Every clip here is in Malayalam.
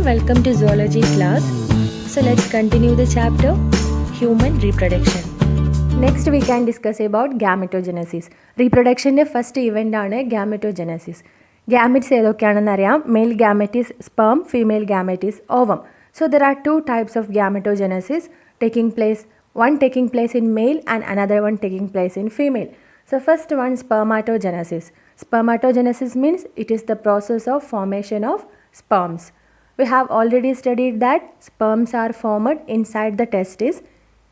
welcome to zoology class. So let's continue the chapter human reproduction. Next we can discuss about gametogenesis. Reproduction first event ആണ് gametogenesis. Gametes ഏതൊക്കെയാണെന്ന് അറിയാം. Male gamete is sperm, female gamete is ovum. So there are two types of gametogenesis taking place. One taking place in male and another one taking place in female. So first one, spermatogenesis. Spermatogenesis means it is the process of formation of sperms. We have already studied that sperms are formed inside the testis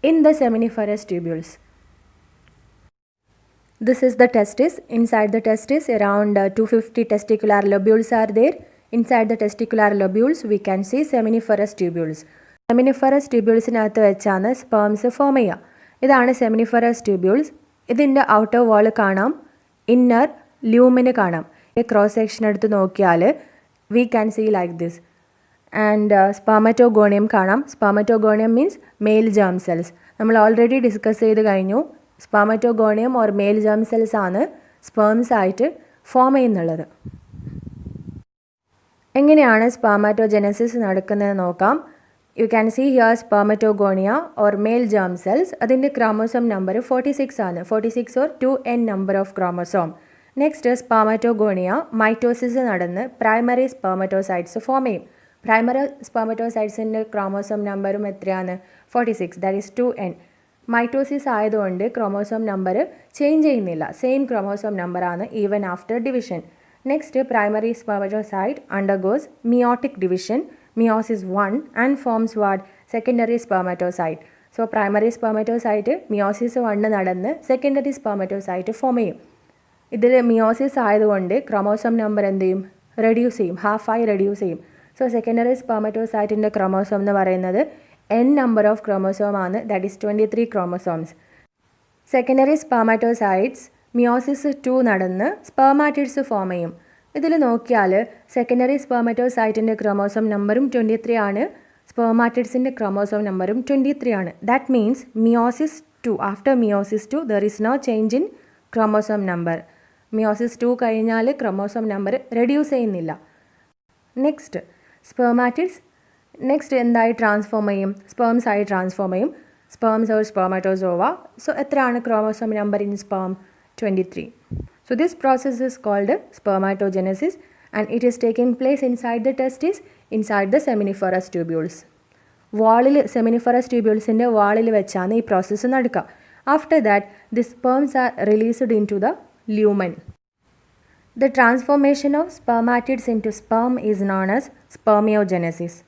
in the seminiferous tubules. This is the testis. Inside the testis around 250 testicular lobules are there. Inside the testicular lobules we can see seminiferous tubules. Seminiferous tubulesനകത്ത് വെച്ചാണ് sperms ഫോം ചെയ്യുക. ഇതാണ് seminiferous tubules. ഇതിൻ്റെ ഔട്ടർ വാൾ കാണാം, ഇന്നർ ല്യൂമിന് കാണാം. ക്രോസ് സെക്ഷൻ എടുത്ത് നോക്കിയാൽ we can see like this. And spermatogonium കാണാം. Spermatogonium means male germ cells. നമ്മൾ ഓൾറെഡി ഡിസ്കസ് ചെയ്ത് കഴിഞ്ഞു. Spermatogonium or male germ cells ആണ് സ്പേംസ് ആയിട്ട് ഫോം ചെയ്യുന്നുള്ളത്. എങ്ങനെയാണ് സ്പെർമറ്റോജെനസിസ് നടക്കുന്നത് നോക്കാം. You can see here spermatogonia or male germ cells. അതിൻ്റെ ക്രോമോസോം നമ്പർ 46 ആണ്. 46 or 2n number of chromosome. Next spermatogonia mitosis നടന്ന് പ്രൈമറി സ്പെർമറ്റോസൈറ്റ്സ് ഫോം ചെയ്യും. പ്രൈമറി സ്പെർമറ്റോസൈറ്റ്സിൻ്റെ ക്രോമോസോം നമ്പറും എത്രയാണ്? 46, ദാറ്റ് ഈസ് 2n. മൈറ്റോസിസ് ആയതുകൊണ്ട് ക്രോമോസോം നമ്പർ ചേഞ്ച് ചെയ്യുന്നില്ല, സെയിം ക്രോമോസോം നമ്പറാണ് even after division. Next primary spermatocyte undergoes meiotic division, meiosis 1 and forms what? Secondary spermatocyte. So primary spermatocyte meiosis 1 നടന്ന് secondary spermatocyte ഫോം ചെയ്യും. ഇതിൽ മിയോസിസ് ആയതുകൊണ്ട് ക്രോമോസോം നമ്പർ എന്ത് ചെയ്യും? റെഡ്യൂസ് ചെയ്യും, ഹാഫായി റെഡ്യൂസ് ചെയ്യും. സോ സെക്കൻഡറി സ്പെർമറ്റോസൈറ്റിൻ്റെ ക്രോമോസോം എന്ന് പറയുന്നത് n നമ്പർ ഓഫ് ക്രോമോസോം ആണ്, that is 23 chromosomes. Secondary spermatocytes meiosis 2 നടന്ന് സ്പെർമാറ്റിഡ്സ് ഫോം ചെയ്യും. ഇതിൽ നോക്കിയാൽ സെക്കൻഡറി സ്പെർമറ്റോസൈറ്റിൻ്റെ ക്രോമോസോം നമ്പറും 23 ആണ്, സ്പെർമാറ്റിഡ്സിൻ്റെ ക്രോമോസോം നമ്പറും 23 ആണ്. That means meiosis 2, after meiosis 2 there is no change in chromosome number. Meiosis 2 കഴിഞ്ഞാൽ ക്രോമോസോം നമ്പർ റെഡ്യൂസ് ചെയ്യുന്നില്ല. നെക്സ്റ്റ് സ്പെർമാറ്റിഡ്സ് നെക്സ്റ്റ് എന്തായി ട്രാൻസ്ഫോം ചെയ്യും? സ്പേംസ് ആയി ട്രാൻസ്ഫോം ചെയ്യും. Sperms or spermatozoa. സോ എത്രയാണ് chromosome number in sperm? 23. So this process is called spermatogenesis and it is taking place inside the testis, inside the seminiferous tubules. വാളിൽ സെമിനിഫറസ് ട്യൂബ്യൂൾസിൻ്റെ വാളിൽ വെച്ചാണ് ഈ പ്രോസസ്സ് നടക്കുക. After that the sperms are released into the lumen. The transformation of spermatids into sperm is known as spermiogenesis.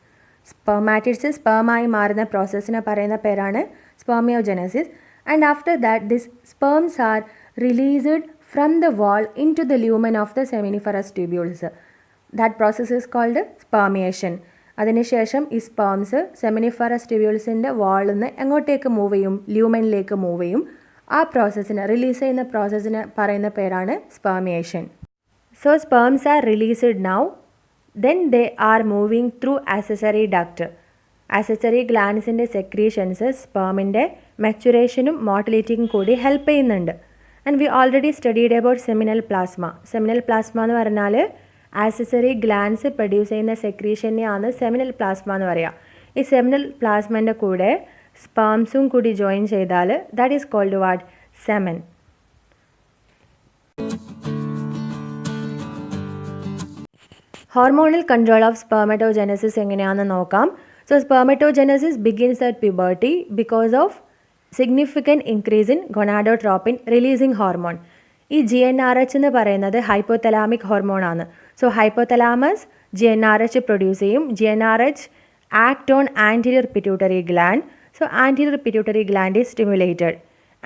Spermatids സ്പേമായി മാറുന്ന പ്രോസസ്സിനെ പറയുന്ന പേരാണ് spermiogenesis. And after that this sperms are released from the wall into the lumen of the seminiferous tubules. That process is called spermiation. അതിനുശേഷം ഈ സ്പേംസ് സെമിനിഫറസ് ട്യൂബ്യൂൾസിൻ്റെ വാളിൽ നിന്ന് എങ്ങോട്ടേക്ക് മൂവ് ചെയ്യും? ല്യൂമനിലേക്ക് മൂവ് ചെയ്യും. ആ പ്രോസസ്സിന് റിലീസ് ചെയ്യുന്ന പ്രോസസ്സിന് പറയുന്ന പേരാണ് spermiation. So sperms are released now, then they are moving through accessory duct. Accessory ഗ്ലാൻസിൻ്റെ സെക്രീഷൻസ് സ്പേമിൻ്റെ മെച്ചുറേഷനും മോട്ടിലിറ്റിക്കും കൂടി ഹെൽപ്പ് ചെയ്യുന്നുണ്ട്. And we already studied about seminal plasma. Seminal plasma എന്ന് പറഞ്ഞാൽ ആക്സസറി ഗ്ലാൻസ് പ്രൊഡ്യൂസ് ചെയ്യുന്ന സെക്രീഷനെയാണ് സെമിനൽ പ്ലാസ്മ എന്ന് പറയുക. ഈ സെമിനൽ പ്ലാസ്മൻ്റെ കൂടെ സ്പേംസും കൂടി ജോയിൻ ചെയ്താൽ that is called what? Semen. Hormonal control of spermatogenesis എങ്ങനെയാണെന്ന് നോക്കാം. So spermatogenesis begins at puberty because of significant increase in gonadotropin releasing hormone. ഈ GnRH എന്ന് പറയുന്നത് ഹൈപ്പോതലാമിക് ഹോർമോണാണ്. സോ ഹൈപ്പോതലാമസ് GnRH പ്രൊഡ്യൂസ് ചെയ്യും. GnRH act on anterior pituitary gland. So anterior pituitary gland is stimulated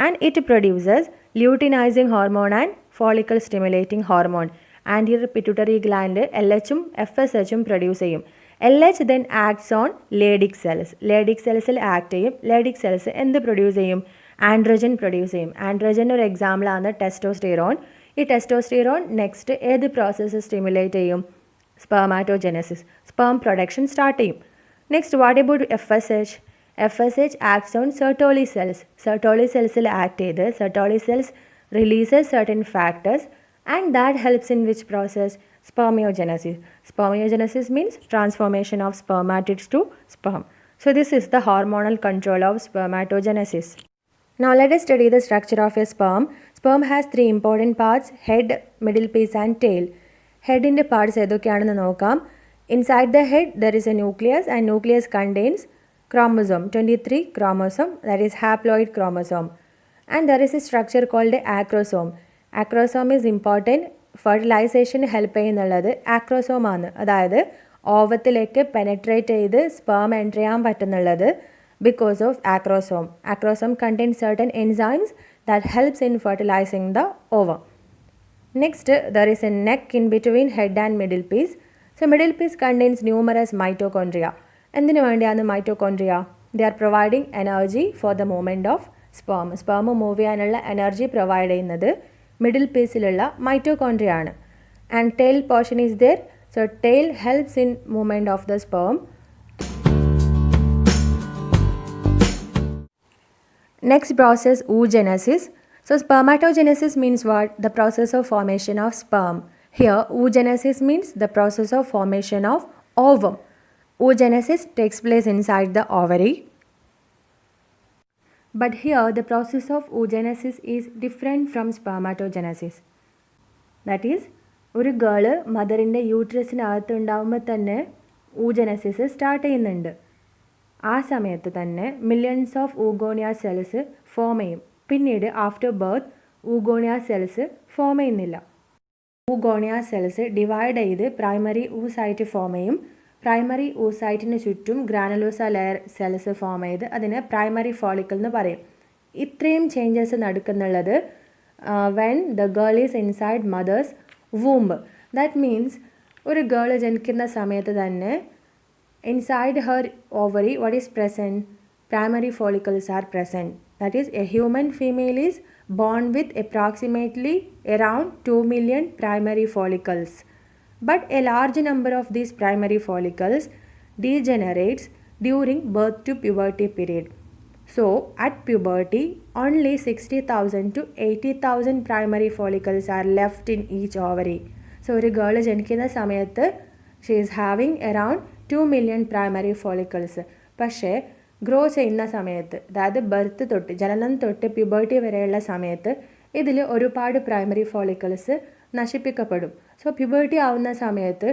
and it produces luteinizing hormone and follicle stimulating hormone. Anterior pituitary gland LHഉം FSHഉം പ്രൊഡ്യൂസ് ചെയ്യും. LH then acts on Leydig cells. Leydig സെൽസിൽ ആക്ട് ചെയ്യും. Leydig സെൽസ് എന്ത് പ്രൊഡ്യൂസ് ചെയ്യും? ആൻഡ്രോജൻ പ്രൊഡ്യൂസ് ചെയ്യും. ആൻഡ്രോജൻ ഒരു എക്സാമ്പിളാണ് ടെസ്റ്റോസ്റ്റിറോൺ. ഈ ടെസ്റ്റോസ്റ്റിറോൺ നെക്സ്റ്റ് ഏത് പ്രോസസ്സ് സ്റ്റിമുലേറ്റ് ചെയ്യും? സ്പെർമാറ്റോജെനസിസ്, സ്പേം പ്രൊഡക്ഷൻ സ്റ്റാർട്ട് ചെയ്യും. Next what about FSH? FSH acts on Sertoli cells. Sertoli സെൽസിൽ ആക്ട് ചെയ്ത് Sertoli cells releases certain factors and that helps in which process? Spermiogenesis. Spermiogenesis means transformation of spermatids to sperm. So this is the hormonal control of spermatogenesis. Now let us study the structure of a sperm. Sperm has three important parts: head, middle piece and tail. Head in the parts ഏതൊക്കെയാണെന്ന് നോക്കാം. Inside the head there is a nucleus and nucleus contains chromosome, 23 chromosome, that is haploid chromosome. And there is a structure called acrosome. Acrosome is important. ഫെർട്ടിലൈസേഷന് ഹെൽപ്പ് ചെയ്യുന്നുള്ളത് ആക്രോസോമാണ്. അതായത് ഓവത്തിലേക്ക് പെനട്രേറ്റ് ചെയ്ത് സ്പേം എൻ്റർ ചെയ്യാൻ പറ്റുന്നുള്ളത് because of acrosome. Acrosome contains certain enzymes that helps in fertilizing the ovum. Next there is a neck in between head and middle piece. So middle piece contains numerous mitochondria. എന്തിനു വേണ്ടിയാണ് mitochondria? They are providing energy for the movement of sperm. Sperm move ചെയ്യാനുള്ള എനർജി പ്രൊവൈഡ് ചെയ്യുന്നത് മിഡിൽ പീസിലുള്ള മൈറ്റോകോൺട്രിയ ആണ്. And tail portion is there. So tail helps in movement of the sperm. Next process, oogenesis. So spermatogenesis means what? The process of formation of sperm. Here oogenesis means the process of formation of ovum. Oogenesis takes place inside the ovary. But here the process of oogenesis is different from spermatogenesis. That is, ഒരു ഗേള് മദറിൻ്റെ യൂട്രസിനകത്ത് ഉണ്ടാകുമ്പോൾ തന്നെ oogenesis സ്റ്റാർട്ട് ചെയ്യുന്നുണ്ട്. ആ സമയത്ത് തന്നെ millions of oogonia cells form ചെയ്യും. പിന്നീട് after birth oogonia cells form ചെയ്യുന്നില്ല. ഊഗോണിയ സെൽസ് ഡിവൈഡ് ചെയ്ത് പ്രൈമറി ഊസൈറ്റ് ഫോം ചെയ്യും. പ്രൈമറി ഊസൈറ്റിന് ചുറ്റും ഗ്രാനുലോസ ലെയർ സെൽസ് ഫോം ചെയ്ത് അതിനെ പ്രൈമറി ഫോളിക്കിൾ എന്ന് പറയും. ഇത്രയും ചേഞ്ചസ് നടക്കുന്നുള്ളത് when the girl is inside mother's womb. That means ഒരു ഗേൾ ജനിക്കുന്ന സമയത്ത് തന്നെ inside her ovary what is present? Primary follicles are present. That is, a human female is born with approximately around 2 million primary follicles. But a large number of these primary follicles degenerates during birth to puberty period. So at puberty only 60,000 to 80,000 primary follicles are left in each ovary. So ഒരു ഗേൾ ജനിക്കുന്ന സമയത്ത് she is having around 2 million primary follicles. പക്ഷേ ഗ്രോ ചെയ്യുന്ന സമയത്ത്, അതായത് ബർത്ത് തൊട്ട് ജനനം തൊട്ട് പ്യൂബർട്ടി വരെയുള്ള സമയത്ത് ഇതിൽ ഒരുപാട് പ്രൈമറി ഫോളിക്കിൾസ് നശിപ്പിക്കപ്പെടും. സോ പ്യൂബർട്ടി ആവുന്ന സമയത്ത്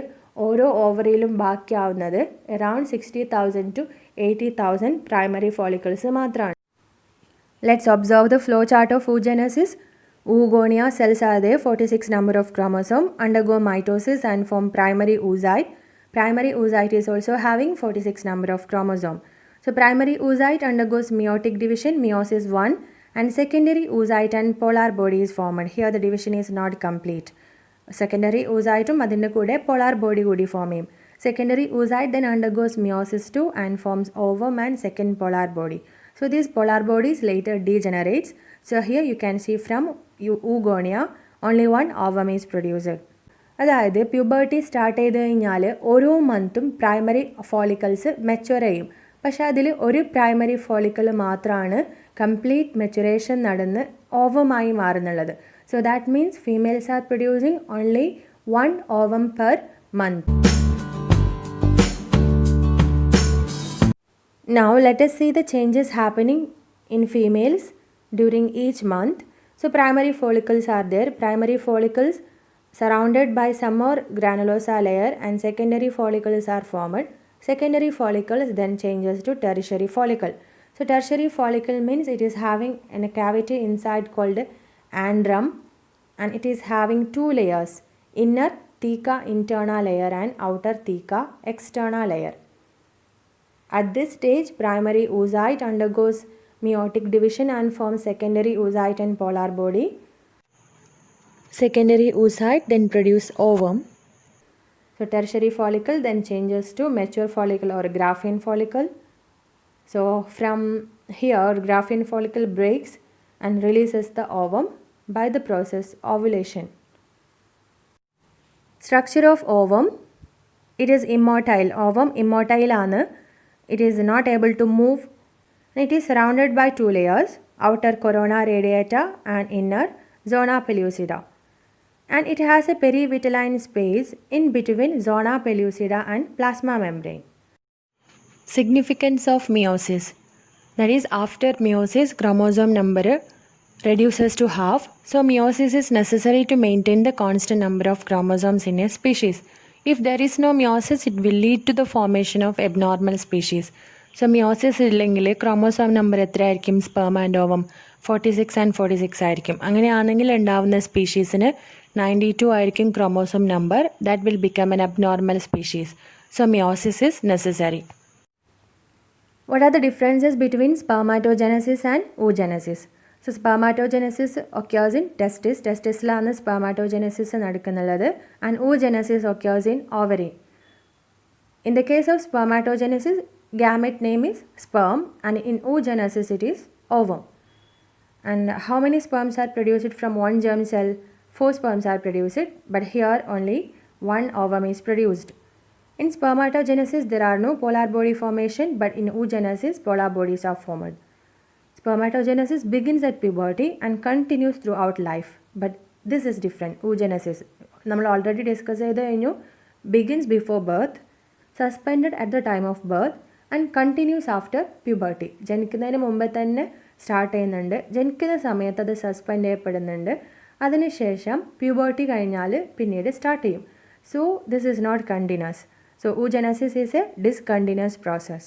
ഓരോ ഓവറിയിലും ബാക്കിയാവുന്നത് അറൗണ്ട് 60,000 to 80,000 പ്രൈമറി ഫോളിക്കിൾസ് മാത്രമാണ്. Let's observe the flow chart of oogenesis. Oogonia cells are there, 46 number of chromosome, undergo mitosis and form primary oocyte. Primary oocyte is also having 46 number of chromosome. So primary oocyte undergoes meiotic division, meiosis 1, and secondary oocyte and polar body is formed. Here the division is not complete. Secondary oocyte adinte kude polar body kudi form ചെയ്യും. Secondary oocyte then undergoes meiosis 2 and forms ovum and second polar body. So these polar bodies later degenerates. So here you can see from oogonia only one ovum is produced. അതായത് പ്യൂബർട്ടി സ്റ്റാർട്ട് ചെയ്ത് കഴിഞ്ഞാൽ ഓരോ മന്തും പ്രൈമറി ഫോളിക്കിൾസ് മെച്യൂർ ചെയ്യും. പക്ഷേ അതിൽ ഒരു പ്രൈമറി ഫോളിക്കിൾ മാത്രമാണ് കംപ്ലീറ്റ് മെച്യൂറേഷൻ നടന്ന് ഓവമായി മാറുന്നുള്ളത്. So that means females are producing only 1 ovum per month. Now let us see the changes happening in females during each month. So primary follicles are there. Primary follicles surrounded by some more granulosa layer and secondary follicles are formed. Secondary follicles then changes to tertiary follicle. So tertiary follicle means it is having a cavity inside called andrum, and it is having 2 layers, inner theca interna layer and outer theca externa layer. At this stage primary oocyte undergoes meiotic division and forms secondary oocyte and polar body. Secondary oocyte then produce ovum. So tertiary follicle then changes to mature follicle or Graafian follicle. So from here Graafian follicle breaks and releases the ovum by the process ovulation. Structure of ovum. It is immotile. Ovum immotile aanu. It is not able to move. It is surrounded by 2 layers, outer corona radiata and inner zona pellucida. and it has a perivitelline space in between zona pellucida and plasma membrane. Significance of meiosis. That is, after meiosis, chromosome number reduces to half. So meiosis is necessary to maintain the constant number of chromosomes in a species. If there is no meiosis, it will lead to the formation of abnormal species. So meiosis ഇല്ലെങ്കിൽ ക്രോമോസോം നമ്പർ എത്രയായിരിക്കും സ്പെർം ആൻഡ് ഓവം 46 ആൻഡ് 46 ആയിരിക്കും. അങ്ങനെയാണെങ്കിൽ ഉണ്ടാവുന്ന സ്പീഷീസിന് 92 ആയിരിക്കും chromosome number. That will become an abnormal species. So meiosis is necessary. What are the differences between spermatogenesis and oogenesis? So spermatogenesis occurs in testis. Testisലാണ് spermatogenesis നടക്കുന്നുള്ളത്. And oogenesis occurs in ovary. In the case of spermatogenesis, gamete name is sperm, and in oogenesis it is ovum. And how many sperms are produced from one germ cell? 4 sperms are produced, but here only 1 ovum is produced. In spermatogenesis, there are no polar body formation, but in oogenesis, polar bodies are formed. Spermatogenesis begins at puberty and continues throughout life, but this is different. Oogenesis, നമ്മൾ already discuss ചെയ്ത് കഴിഞ്ഞു. Begins before birth, suspended at the time of birth, and continues after puberty. ജനിക്കുന്നതിന് മുമ്പേ തന്നെ സ്റ്റാർട്ട് ചെയ്യുന്നുണ്ട്, ജനിക്കുന്ന സമയത്ത് അത് സസ്പെൻഡ് ചെയ്യപ്പെടുന്നുണ്ട്, അതിനുശേഷം പ്യൂബർട്ടി കഴിഞ്ഞാൽ പിന്നീട് സ്റ്റാർട്ട് ചെയ്യും. So this is not continuous. So oogenesis is a discontinuous process.